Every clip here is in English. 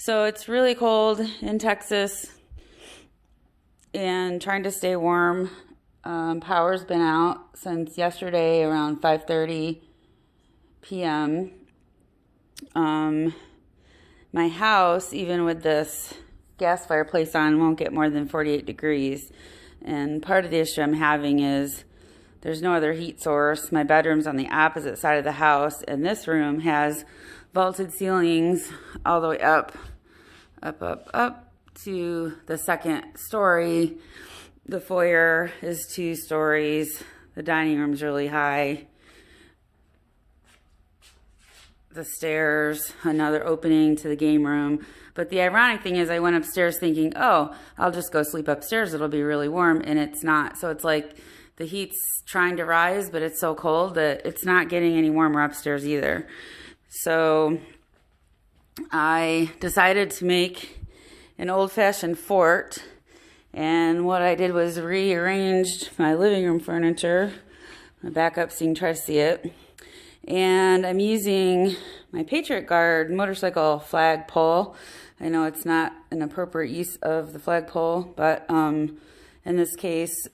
So it's really cold in Texas and trying to stay warm. Power's been out since yesterday around 5:30 p.m. My house, even with this gas fireplace on, won't get more than 48 degrees. And part of the issue I'm having is there's no other heat source. My bedroom's on the opposite side of the house, and this room has vaulted ceilings all the way up to the second story. The foyer is 2 stories. The dining room's really high. The stairs, another opening to the game room. But the ironic thing is I went upstairs thinking, oh, I'll just go sleep upstairs. It'll be really warm, and it's not. So it's like the heat's trying to rise, but it's so cold that it's not getting any warmer upstairs either. So I decided to make an old-fashioned fort, and what I did was rearranged my living room furniture. My backup so you can try to see it. And I'm using my Patriot Guard motorcycle flag pole. I know it's not an appropriate use of the flag pole, but in this case,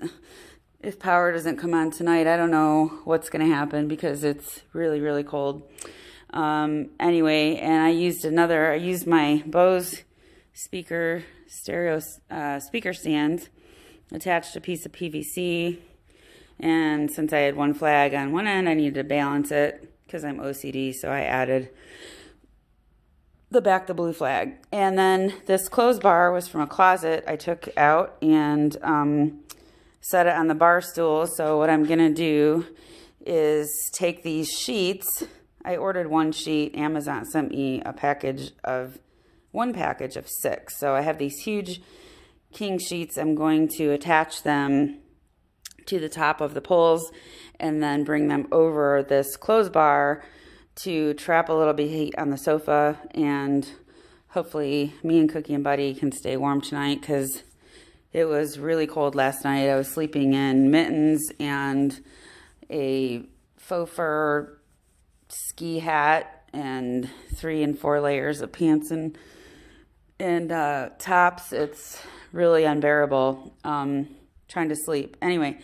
if power doesn't come on tonight, I don't know what's going to happen because it's really, really cold. Anyway, and I used my Bose stereo speaker stand, attached a piece of PVC, and since I had one flag on one end, I needed to balance it because I'm OCD, so I added the blue flag. And then this clothes bar was from a closet I took out and set it on the bar stool. So what I'm gonna do is take these sheets. I ordered 1 sheet. Amazon sent me one package of 6. So I have these huge king sheets. I'm going to attach them to the top of the poles and then bring them over this clothes bar to trap a little bit of heat on the sofa, and hopefully me and Cookie and Buddy can stay warm tonight because it was really cold last night. I was sleeping in mittens and a faux fur ski hat and 3 and 4 layers of pants and tops. It's really unbearable trying to sleep. Anyway,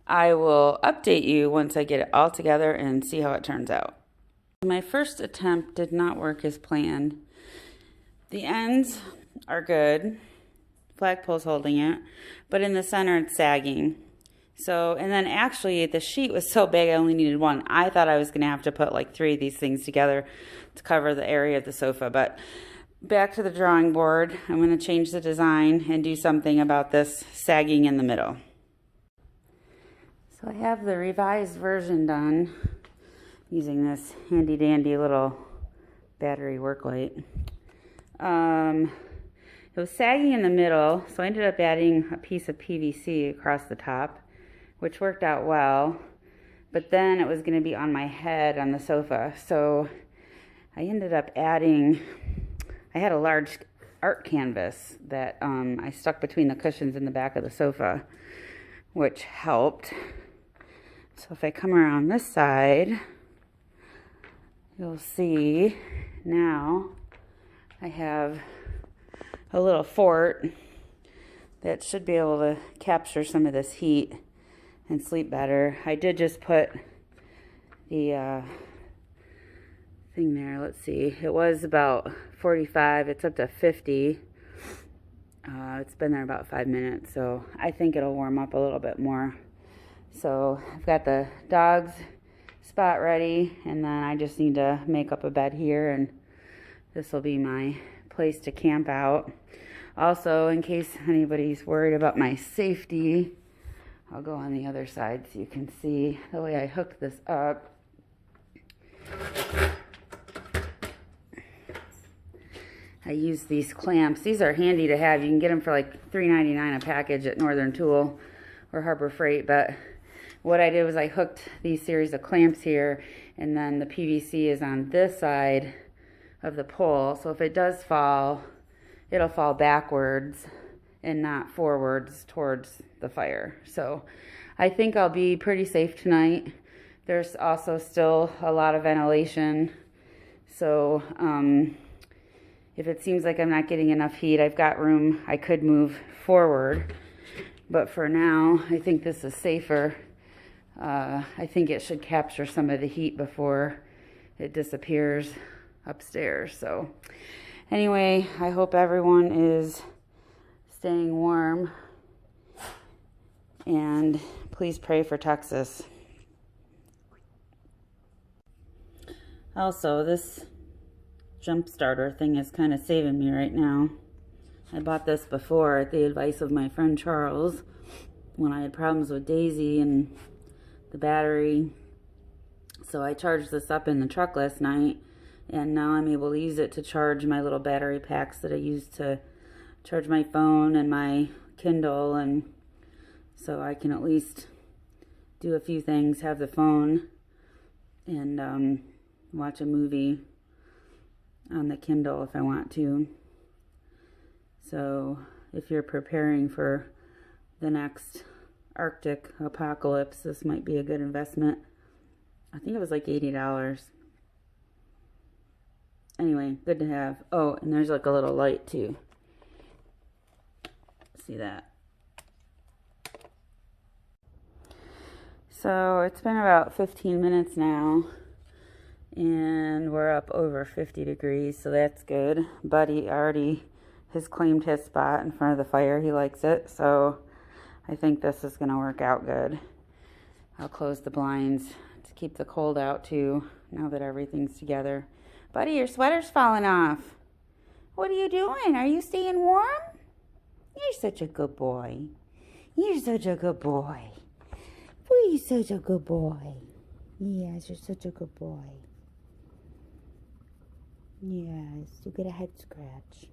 I will update you once I get it all together and see how it turns out. My first attempt did not work as planned. The ends are good. Flagpole's holding it, but in the center it's sagging. So, and then actually the sheet was so big I only needed 1. I thought I was going to have to put like 3 of these things together to cover the area of the sofa, but back to the drawing board. I'm going to change the design and do something about this sagging in the middle. So I have the revised version done using this handy dandy little battery work light. It was sagging in the middle, so I ended up adding a piece of PVC across the top, which worked out well, but then it was going to be on my head on the sofa. So I ended up I had a large art canvas that I stuck between the cushions in the back of the sofa, which helped. So if I come around this side, you'll see now I have a little fort that should be able to capture some of this heat and sleep better. I did just put the thing there. Let's see. It was about 45. It's up to 50. It's been there about 5 minutes, so I think it'll warm up a little bit more. So I've got the dog's spot ready, and then I just need to make up a bed here, and this will be my place to camp out. Also, in case anybody's worried about my safety, I'll go on the other side so you can see the way I hooked this up. I use these clamps. These are handy to have. You can get them for like $3.99 a package at Northern Tool or Harbor Freight, but what I did was I hooked these series of clamps here, and then the PVC is on this side of the pole. So if it does fall, it'll fall backwards and not forwards towards the fire. So I think I'll be pretty safe tonight. There's also still a lot of ventilation. So if it seems like I'm not getting enough heat, I've got room. I could move forward, but for now, I think this is safer. I think it should capture some of the heat before it disappears upstairs. So anyway, I hope everyone is staying warm, and please pray for Texas. Also, this jump starter thing is kind of saving me right now. I bought this before at the advice of my friend Charles when I had problems with Daisy and the battery. So I charged this up in the truck last night, and now I'm able to use it to charge my little battery packs that I use to charge my phone and my Kindle, and so I can at least do a few things, have the phone, and watch a movie on the Kindle if I want to. So if you're preparing for the next Arctic apocalypse, this might be a good investment. I think it was like $80. Anyway, good to have. Oh, and there's like a little light too. See that? So it's been about 15 minutes now, and we're up over 50 degrees, so that's good. Buddy already has claimed his spot in front of the fire. He likes it, so I think this is going to work out good. I'll close the blinds to keep the cold out too, now that everything's together. Buddy, your sweater's falling off. What are you doing? Are you staying warm? You're such a good boy. You're such a good boy. Boy, you're such a good boy. Yes, you're such a good boy. Yes, you get a head scratch.